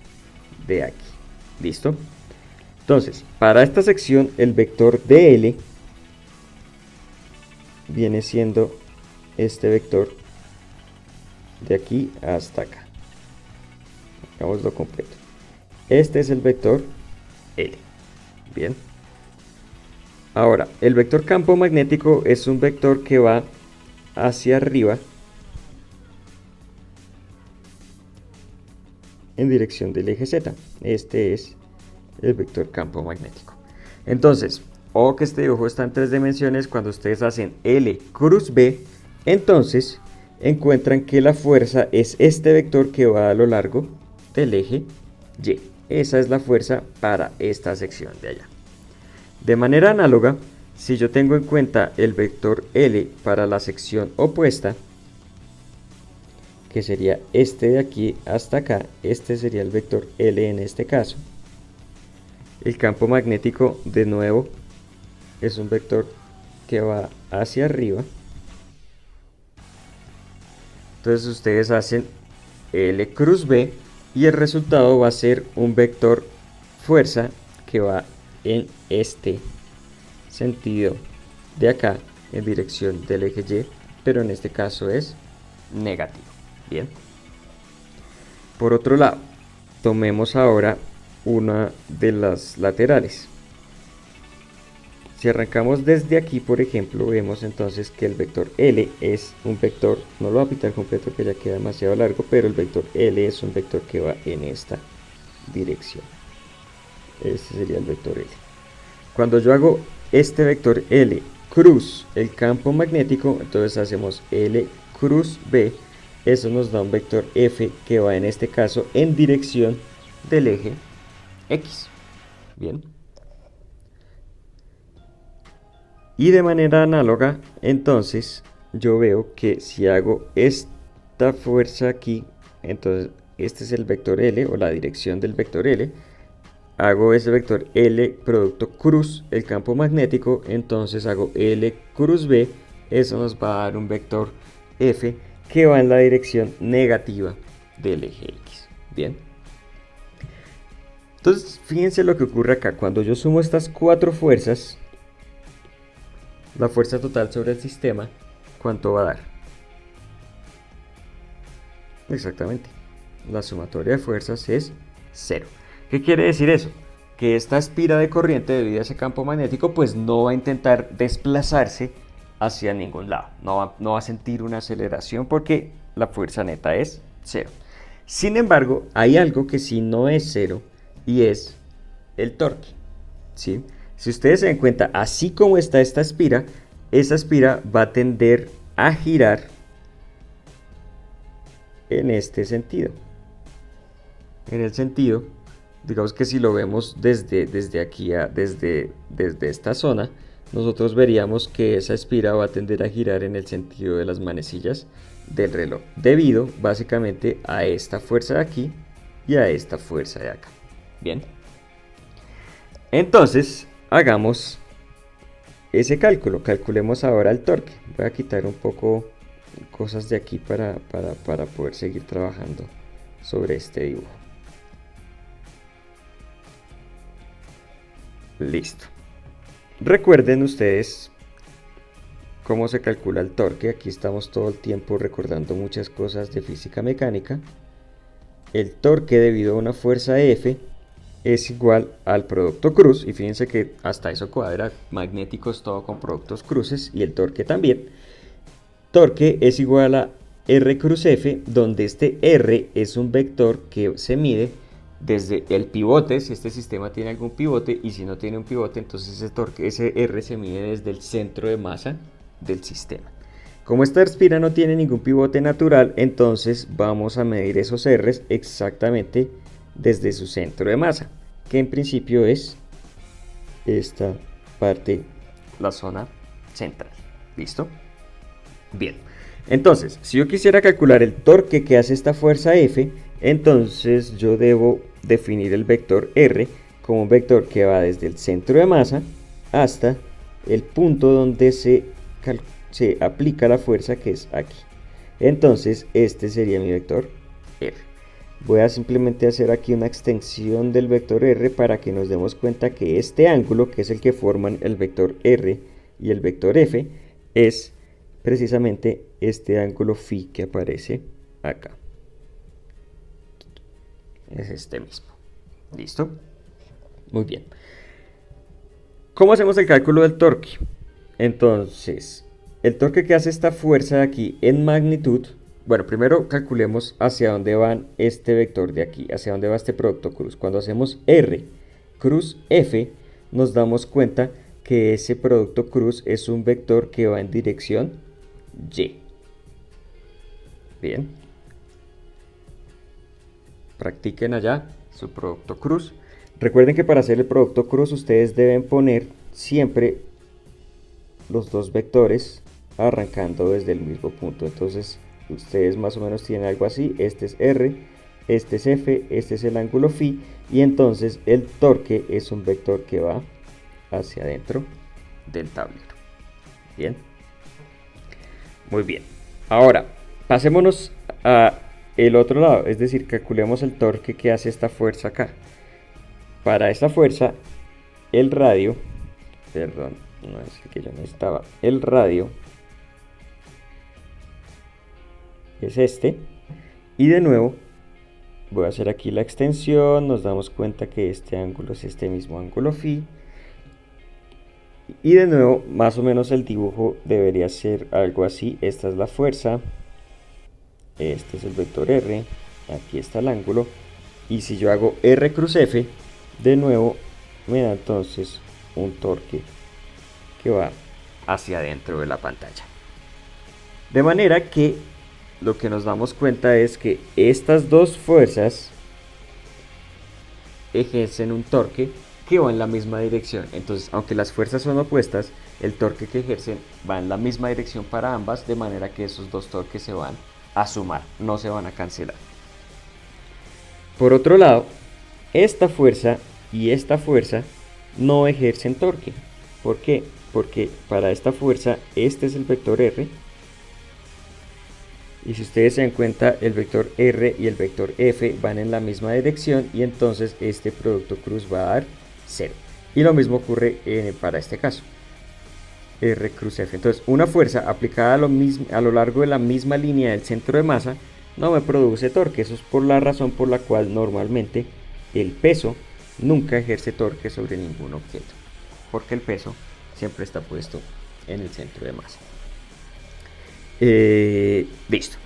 de aquí. ¿Listo? Entonces, para esta sección el vector dl viene siendo este vector de aquí hasta acá. Hagámoslo completo. Este es el vector L. Bien. Ahora, el vector campo magnético es un vector que va hacia arriba en dirección del eje Z. Este es el vector campo magnético. Entonces, o que este dibujo está en 3 dimensiones, cuando ustedes hacen L cruz B, entonces encuentran que la fuerza es este vector que va a lo largo del eje Y. Esa es la fuerza para esta sección de allá. De manera análoga, si yo tengo en cuenta el vector L para la sección opuesta, que sería este de aquí hasta acá, este sería el vector L en este caso. El campo magnético, de nuevo, es un vector que va hacia arriba. Entonces ustedes hacen L cruz B y el resultado va a ser un vector fuerza que va en este sentido de acá, en dirección del eje Y, pero en este caso es negativo. Bien. Por otro lado, tomemos ahora una de las laterales. Si arrancamos desde aquí, por ejemplo, vemos entonces que el vector L es un vector, no lo voy a pintar completo que ya queda demasiado largo, pero el vector L es un vector que va en esta dirección. Este sería el vector L. Cuando yo hago este vector L cruz el campo magnético, entonces hacemos L cruz B. Eso nos da un vector F que va en este caso en dirección del eje X. Bien. Y de manera análoga, entonces, yo veo que si hago esta fuerza aquí, entonces este es el vector L o la dirección del vector L. Hago ese vector L producto cruz el campo magnético, entonces hago L cruz B. Eso nos va a dar un vector F que va en la dirección negativa del eje X. Bien. Entonces, fíjense lo que ocurre acá. Cuando yo sumo estas 4 fuerzas, la fuerza total sobre el sistema, ¿cuánto va a dar? Exactamente. La sumatoria de fuerzas es 0. ¿Qué quiere decir eso? Que esta espira de corriente debido a ese campo magnético, pues no va a intentar desplazarse hacia ningún lado. No va a sentir una aceleración porque la fuerza neta es cero. Sin embargo, hay algo que sí no es cero y es el torque, ¿sí? Si ustedes se dan cuenta, así como está esta espira, esa espira va a tender a girar en este sentido. En el sentido, digamos que si lo vemos desde aquí, desde esta zona, nosotros veríamos que esa espira va a tender a girar en el sentido de las manecillas del reloj, debido básicamente a esta fuerza de aquí y a esta fuerza de acá. Bien. Entonces, hagamos ese cálculo. Calculemos ahora el torque. Voy a quitar un poco cosas de aquí para poder seguir trabajando sobre este dibujo. Listo. Recuerden ustedes cómo se calcula el torque. Aquí estamos todo el tiempo recordando muchas cosas de física mecánica. El torque debido a una fuerza F es igual al producto cruz, y fíjense que hasta eso cuadra, magnético es todo con productos cruces y el torque también. Torque es igual a R cruz F, donde este R es un vector que se mide desde el pivote, si este sistema tiene algún pivote, y si no tiene un pivote, entonces ese torque, ese R se mide desde el centro de masa del sistema. Como esta espira no tiene ningún pivote natural, entonces vamos a medir esos R's exactamente desde su centro de masa, que en principio es esta parte, la zona central. ¿Listo? Bien. Entonces, si yo quisiera calcular el torque que hace esta fuerza F, entonces yo debo definir el vector R como un vector que va desde el centro de masa hasta el punto donde se aplica la fuerza, que es aquí. Entonces este sería mi vector R. Voy a simplemente hacer aquí una extensión del vector R para que nos demos cuenta que este ángulo, que es el que forman el vector R y el vector F, es precisamente este ángulo phi que aparece acá. Es este mismo. ¿Listo? Muy bien. ¿Cómo hacemos el cálculo del torque? Entonces, el torque que hace esta fuerza de aquí en magnitud, bueno, primero calculemos hacia dónde va este vector de aquí, hacia dónde va este producto cruz. Cuando hacemos R cruz F, nos damos cuenta que ese producto cruz es un vector que va en dirección Y. Bien. Practiquen allá su producto cruz. Recuerden que para hacer el producto cruz ustedes deben poner siempre los dos vectores arrancando desde el mismo punto. Entonces ustedes más o menos tienen algo así. Este es R, este es F, este es el ángulo phi, y entonces el torque es un vector que va hacia adentro del tablero. Bien. Muy bien. Ahora pasémonos a el otro lado, es decir, calculemos el torque que hace esta fuerza acá. Para esta fuerza, el radio, perdón, no es el que yo necesitaba, el radio es este, y de nuevo voy a hacer aquí la extensión, nos damos cuenta que este ángulo es este mismo ángulo phi, y de nuevo más o menos el dibujo debería ser algo así. Esta es la fuerza, este es el vector R, aquí está el ángulo, y si yo hago R cruz F, de nuevo me da entonces un torque que va hacia adentro de la pantalla. De manera que lo que nos damos cuenta es que estas dos fuerzas ejercen un torque que va en la misma dirección. Entonces, aunque las fuerzas son opuestas, el torque que ejercen va en la misma dirección para ambas, de manera que esos dos torques se van a sumar, no se van a cancelar. Por otro lado, esta fuerza y esta fuerza no ejercen torque. ¿Por qué? Porque para esta fuerza este es el vector R, y si ustedes se dan cuenta, el vector R y el vector F van en la misma dirección, y entonces este producto cruz va a dar 0. Y lo mismo ocurre para este caso, R cruz F. Entonces una fuerza aplicada a lo largo de la misma línea del centro de masa no me produce torque. Eso es por la razón por la cual normalmente el peso nunca ejerce torque sobre ningún objeto, porque el peso siempre está puesto en el centro de masa. Listo.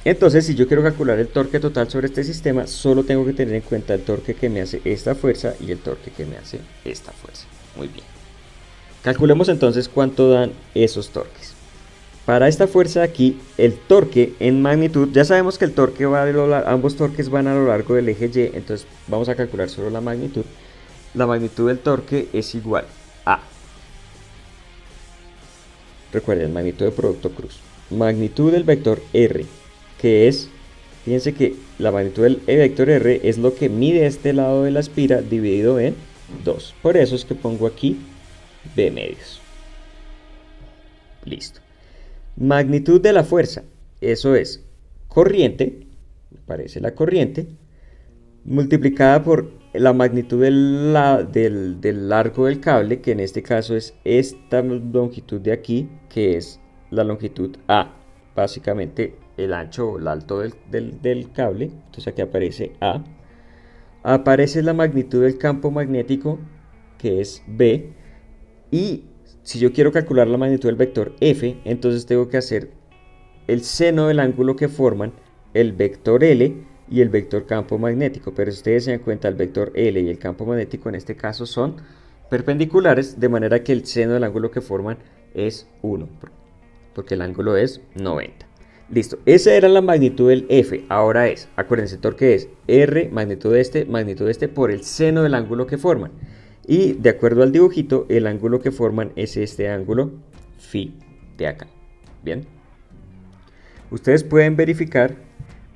Entonces, si yo quiero calcular el torque total sobre este sistema, solo tengo que tener en cuenta el torque que me hace esta fuerza y el torque que me hace esta fuerza. Muy bien. Calculemos entonces cuánto dan esos torques. Para esta fuerza de aquí, el torque en magnitud, ya sabemos que el torque va ambos torques van a lo largo del eje Y, entonces vamos a calcular solo la magnitud. La magnitud del torque es igual a, recuerden, magnitud de producto cruz, magnitud del vector R, que es, fíjense que la magnitud del vector R es lo que mide este lado de la espira dividido en 2. Por eso es que pongo aquí B medios. Listo. Magnitud de la fuerza, eso es corriente, parece la corriente, multiplicada por la magnitud del largo del cable, que en este caso es esta longitud de aquí, que es la longitud A, básicamente el ancho o el alto del cable. Entonces aquí aparece A. Aparece la magnitud del campo magnético, que es B, y si yo quiero calcular la magnitud del vector F, entonces tengo que hacer el seno del ángulo que forman el vector L y el vector campo magnético. Pero si ustedes se dan cuenta, el vector L y el campo magnético en este caso son perpendiculares, de manera que el seno del ángulo que forman es 1, porque el ángulo es 90. Listo, esa era la magnitud del F. Ahora es, acuérdense, el torque es R, magnitud de este por el seno del ángulo que forman. Y de acuerdo al dibujito, el ángulo que forman es este ángulo phi de acá. Bien. Ustedes pueden verificar,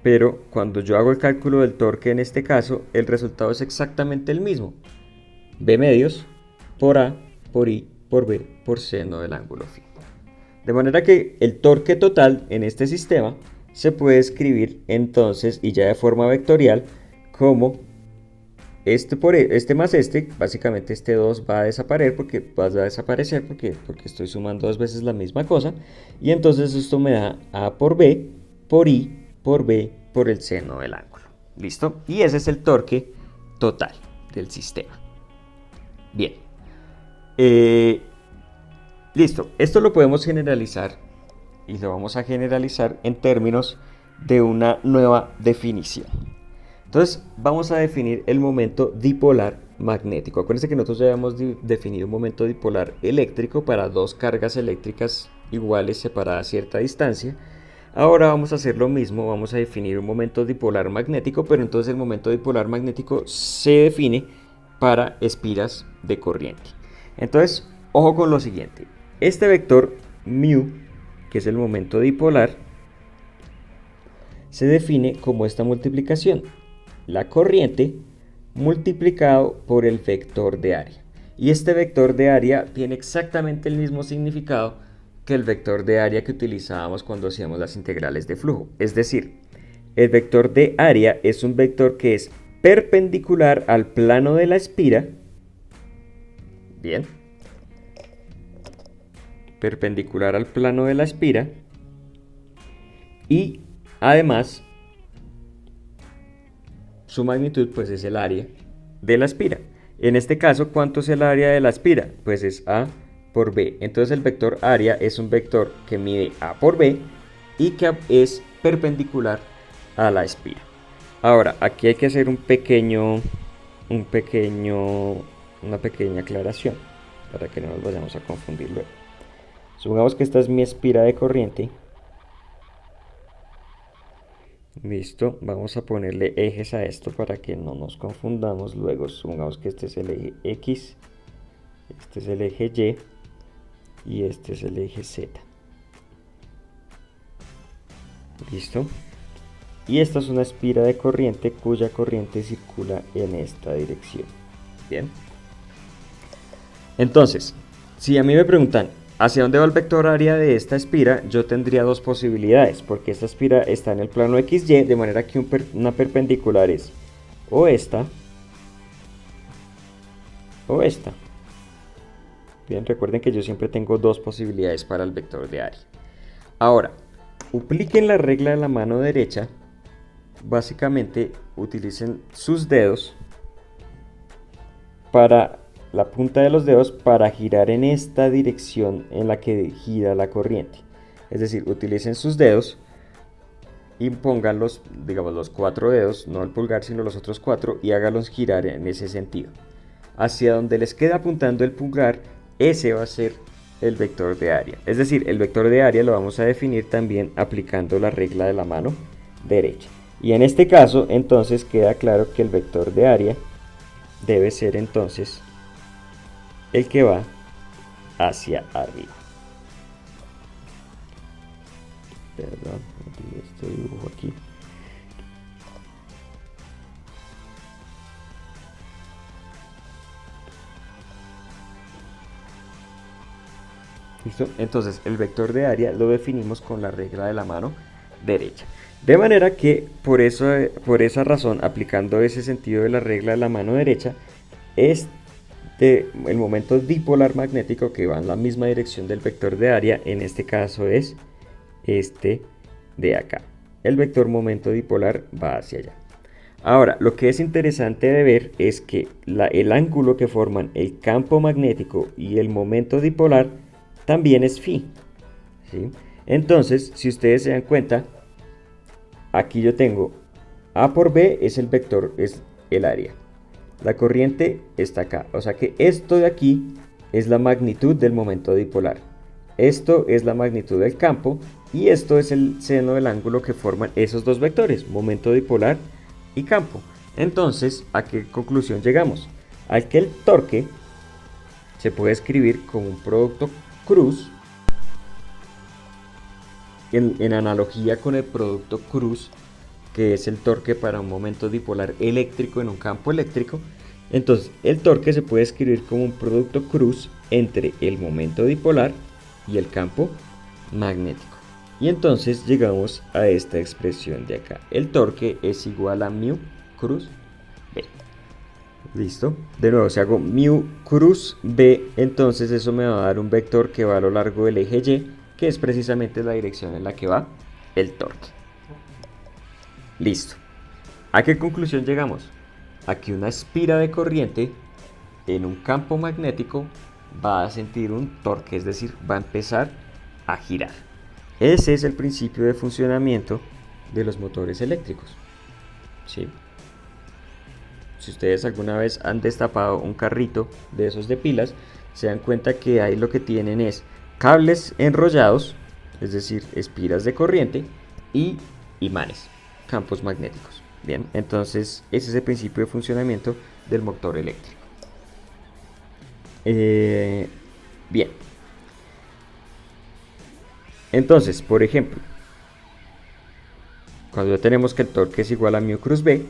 pero cuando yo hago el cálculo del torque en este caso, el resultado es exactamente el mismo. B medios por A, por I, por B, por seno del ángulo phi. De manera que el torque total en este sistema se puede escribir entonces, y ya de forma vectorial, como este por este más este, básicamente este 2 va a desaparecer porque estoy sumando dos veces la misma cosa, y entonces esto me da A por B, por I, por B, por el seno del ángulo. ¿Listo? Y ese es el torque total del sistema. Bien. Listo. Esto lo podemos generalizar y lo vamos a generalizar en términos de una nueva definición. Entonces vamos a definir el momento dipolar magnético. Acuérdense que nosotros ya habíamos definido un momento dipolar eléctrico para dos cargas eléctricas iguales separadas a cierta distancia. Ahora vamos a hacer lo mismo, vamos a definir un momento dipolar magnético, pero entonces el momento dipolar magnético se define para espiras de corriente. Entonces, ojo con lo siguiente. Este vector μ, que es el momento dipolar, se define como esta multiplicación. La corriente multiplicado por el vector de área. Y este vector de área tiene exactamente el mismo significado que el vector de área que utilizábamos cuando hacíamos las integrales de flujo. Es decir, el vector de área es un vector que es perpendicular al plano de la espira. Bien. Perpendicular al plano de la espira. Y además, su magnitud pues es el área de la espira. En este caso, ¿cuánto es el área de la espira? Pues es A por B. Entonces el vector área es un vector que mide A por B y que es perpendicular a la espira. Ahora, aquí hay que hacer una pequeña aclaración para que no nos vayamos a confundir luego. Supongamos que esta es mi espira de corriente. Listo, vamos a ponerle ejes a esto para que no nos confundamos luego. Supongamos que este es el eje X, este es el eje Y y este es el eje Z. Listo. Y esta es una espira de corriente cuya corriente circula en esta dirección. Bien. Entonces, si a mí me preguntan ¿hacia dónde va el vector área de esta espira? Yo tendría dos posibilidades, porque esta espira está en el plano XY, de manera que una perpendicular es o esta o esta. Bien, recuerden que yo siempre tengo dos posibilidades para el vector de área. Ahora, apliquen la regla de la mano derecha. Básicamente, utilicen sus dedos para la punta de los dedos para girar en esta dirección en la que gira la corriente. Es decir, utilicen sus dedos y pongan digamos, los 4 dedos, no el pulgar, sino los otros 4, y háganlos girar en ese sentido. Hacia donde les queda apuntando el pulgar, ese va a ser el vector de área. Es decir, el vector de área lo vamos a definir también aplicando la regla de la mano derecha. Y en este caso, entonces, queda claro que el vector de área debe ser entonces el que va hacia arriba. Perdón, este dibujo aquí. ¿Listo? Entonces el vector de área lo definimos con la regla de la mano derecha. De manera que por esa razón, aplicando ese sentido de la regla de la mano derecha, el momento dipolar magnético que va en la misma dirección del vector de área, en este caso es este de acá. El vector momento dipolar va hacia allá. Ahora, lo que es interesante de ver es que el ángulo que forman el campo magnético y el momento dipolar también es phi, ¿sí? Entonces, si ustedes se dan cuenta, aquí yo tengo A por B es el vector, es el área. La corriente está acá, o sea que esto de aquí es la magnitud del momento dipolar. Esto es la magnitud del campo y esto es el seno del ángulo que forman esos dos vectores, momento dipolar y campo. Entonces, ¿a qué conclusión llegamos? A que el torque se puede escribir como un producto cruz, en analogía con el producto cruz, que es el torque para un momento dipolar eléctrico en un campo eléctrico. Entonces, el torque se puede escribir como un producto cruz entre el momento dipolar y el campo magnético. Y entonces llegamos a esta expresión de acá. El torque es igual a mu cruz B. Listo. De nuevo, si hago mu cruz B, entonces eso me va a dar un vector que va a lo largo del eje Y, que es precisamente la dirección en la que va el torque. Listo. ¿A qué conclusión llegamos? A que una espira de corriente en un campo magnético va a sentir un torque, es decir, va a empezar a girar. Ese es el principio de funcionamiento de los motores eléctricos. ¿Sí? Si ustedes alguna vez han destapado un carrito de esos de pilas, se dan cuenta que ahí lo que tienen es cables enrollados, es decir, espiras de corriente, y imanes, campos magnéticos. Bien, entonces ese es el principio de funcionamiento del motor eléctrico. Bien. Entonces, por ejemplo, cuando ya tenemos que el torque es igual a mu cruz B,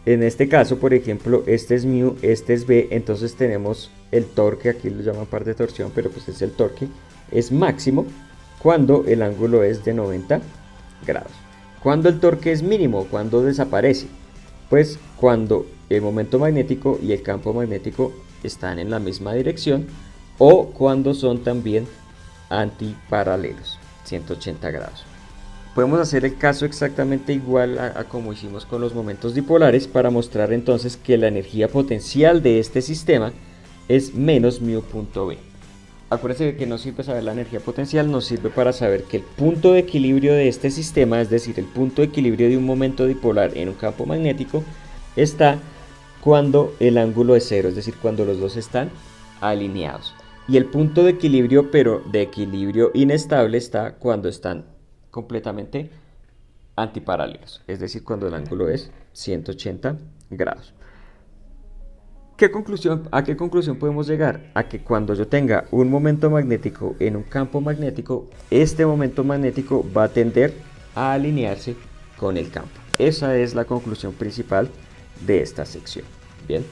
en este caso, por ejemplo, este es mu, este es B, entonces tenemos el torque, aquí lo llaman par de torsión, pero pues es el torque, es máximo cuando el ángulo es de 90 grados. Cuando el torque es mínimo, cuando desaparece, pues cuando el momento magnético y el campo magnético están en la misma dirección, o cuando son también antiparalelos, 180 grados. Podemos hacer el caso exactamente igual a como hicimos con los momentos dipolares para mostrar entonces que la energía potencial de este sistema es menos mu punto B. Acuérdense que no sirve saber la energía potencial, nos sirve para saber que el punto de equilibrio de este sistema, es decir, el punto de equilibrio de un momento dipolar en un campo magnético, está cuando el ángulo es cero, es decir, cuando los dos están alineados. Y el punto de equilibrio, pero de equilibrio inestable, está cuando están completamente antiparalelos, es decir, cuando el ángulo es 180 grados. ¿A qué conclusión podemos llegar? A que cuando yo tenga un momento magnético en un campo magnético, este momento magnético va a tender a alinearse con el campo. Esa es la conclusión principal de esta sección. Bien,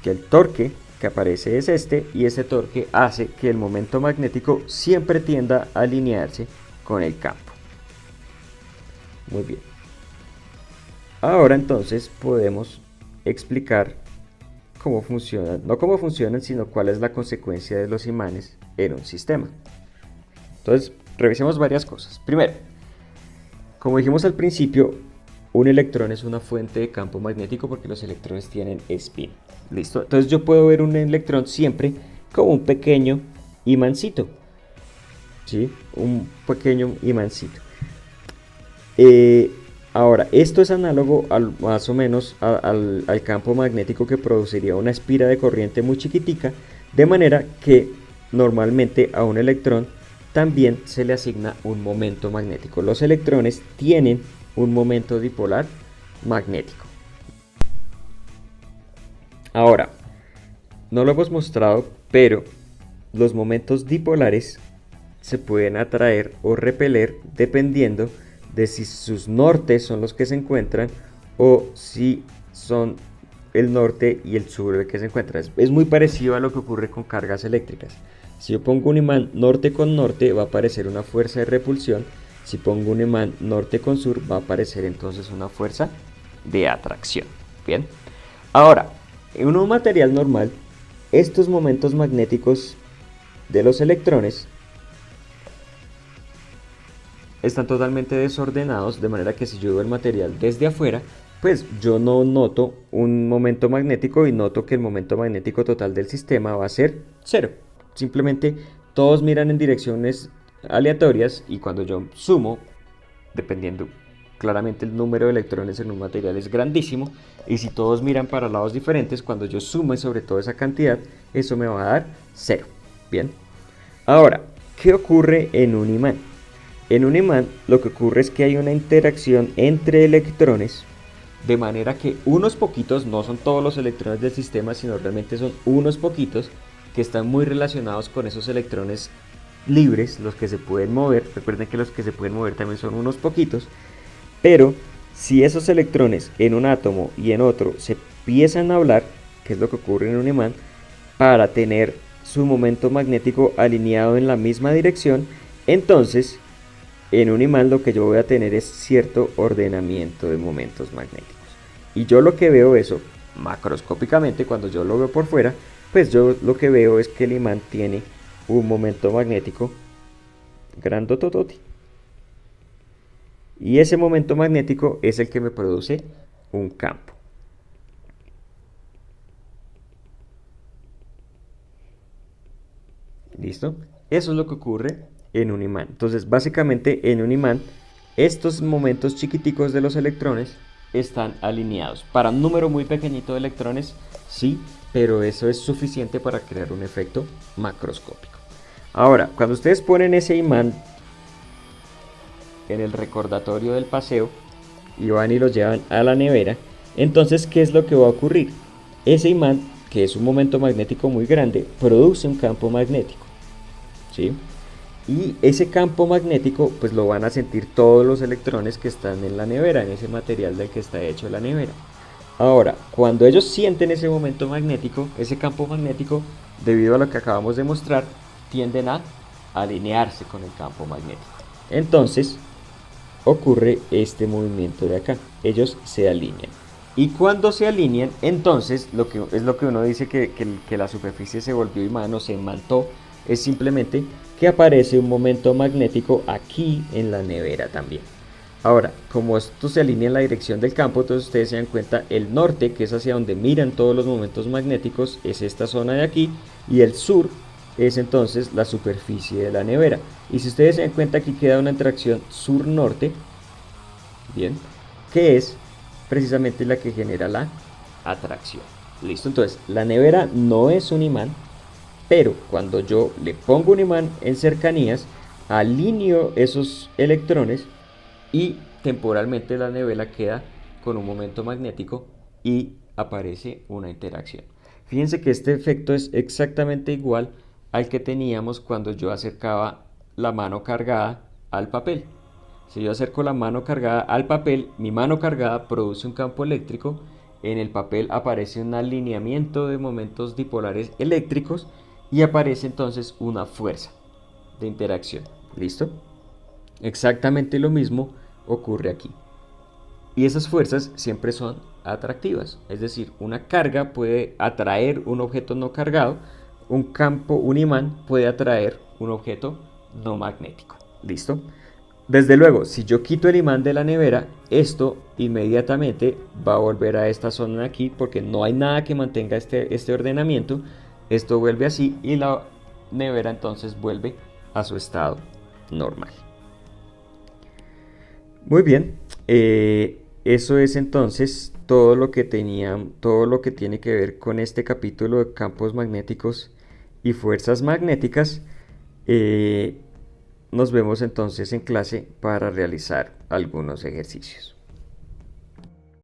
que el torque que aparece es este, y este torque hace que el momento magnético siempre tienda a alinearse con el campo. Muy bien. Ahora entonces podemos explicar cómo funcionan, no cómo funcionan, sino cuál es la consecuencia de los imanes en un sistema. Entonces, revisemos varias cosas. Primero, como dijimos al principio, un electrón es una fuente de campo magnético porque los electrones tienen spin. ¿Listo? Entonces yo puedo ver un electrón siempre como un pequeño imancito. ¿sí? Un pequeño imancito. Eh, Ahora, esto es análogo más o menos al campo magnético que produciría una espira de corriente muy chiquitica, de manera que normalmente a un electrón también se le asigna un momento magnético. Los electrones tienen un momento dipolar magnético. Ahora, no lo hemos mostrado, pero los momentos dipolares se pueden atraer o repeler dependiendo de si sus nortes son los que se encuentran o si son el norte y el sur el que se encuentran. Es muy parecido a lo que ocurre con cargas eléctricas. Si yo pongo un imán norte con norte, va a aparecer una fuerza de repulsión. Si pongo un imán norte con sur, va a aparecer entonces una fuerza de atracción. Bien. Ahora, en un material normal, estos momentos magnéticos de los electrones están totalmente desordenados, de manera que si yo veo el material desde afuera, pues yo no noto un momento magnético y noto que el momento magnético total del sistema va a ser cero. Simplemente todos miran en direcciones aleatorias y cuando yo sumo, dependiendo claramente el número de electrones en un material es grandísimo, y si todos miran para lados diferentes, cuando yo sume sobre toda esa cantidad, eso me va a dar cero. Bien. Ahora, ¿qué ocurre en un imán? En un imán lo que ocurre es que hay una interacción entre electrones, de manera que unos poquitos, no son todos los electrones del sistema, sino realmente son unos poquitos que están muy relacionados con esos electrones libres, los que se pueden mover. Recuerden que los que se pueden mover también son unos poquitos, pero si esos electrones en un átomo y en otro se empiezan a hablar, que es lo que ocurre en un imán, para tener su momento magnético alineado en la misma dirección, entonces en un imán lo que yo voy a tener es cierto ordenamiento de momentos magnéticos. Y yo lo que veo eso macroscópicamente, cuando yo lo veo por fuera, pues yo lo que veo es que el imán tiene un momento magnético grandototote. Y ese momento magnético es el que me produce un campo. ¿Listo? Eso es lo que ocurre en un imán. Entonces, básicamente en un imán, estos momentos chiquiticos de los electrones están alineados. Para un número muy pequeñito de electrones, sí, pero eso es suficiente para crear un efecto macroscópico. Ahora, cuando ustedes ponen ese imán en el recordatorio del paseo y van y lo llevan a la nevera, entonces, ¿qué es lo que va a ocurrir? Ese imán, que es un momento magnético muy grande, produce un campo magnético, ¿sí? Y ese campo magnético pues lo van a sentir todos los electrones que están en la nevera, en ese material del que está hecho la nevera. Ahora, cuando ellos sienten ese momento magnético, ese campo magnético, debido a lo que acabamos de mostrar, tienden a alinearse con el campo magnético. Entonces, ocurre este movimiento de acá. Ellos se alinean. Y cuando se alinean, entonces, es lo que uno dice que la superficie se volvió imán o se imantó, es simplemente que aparece un momento magnético aquí en la nevera también. Ahora, como esto se alinea en la dirección del campo, entonces ustedes se dan cuenta, el norte, que es hacia donde miran todos los momentos magnéticos, es esta zona de aquí, y el sur es entonces la superficie de la nevera. Y si ustedes se dan cuenta, aquí queda una interacción sur-norte, bien, que es precisamente la que genera la atracción. Listo, entonces la nevera no es un imán, pero cuando yo le pongo un imán en cercanías, alineo esos electrones y temporalmente la nevera queda con un momento magnético y aparece una interacción. Fíjense que este efecto es exactamente igual al que teníamos cuando yo acercaba la mano cargada al papel. Si yo acerco la mano cargada al papel, mi mano cargada produce un campo eléctrico, en el papel aparece un alineamiento de momentos dipolares eléctricos y aparece entonces una fuerza de interacción. ¿Listo? Exactamente lo mismo ocurre aquí. Y esas fuerzas siempre son atractivas, es decir, una carga puede atraer un objeto no cargado, un imán puede atraer un objeto no magnético. ¿Listo? Desde luego, si yo quito el imán de la nevera, esto inmediatamente va a volver a esta zona de aquí porque no hay nada que mantenga este ordenamiento. Esto vuelve así y la nevera entonces vuelve a su estado normal. Muy bien, eso es entonces todo lo que tiene que ver con este capítulo de campos magnéticos y fuerzas magnéticas. Nos vemos entonces en clase para realizar algunos ejercicios.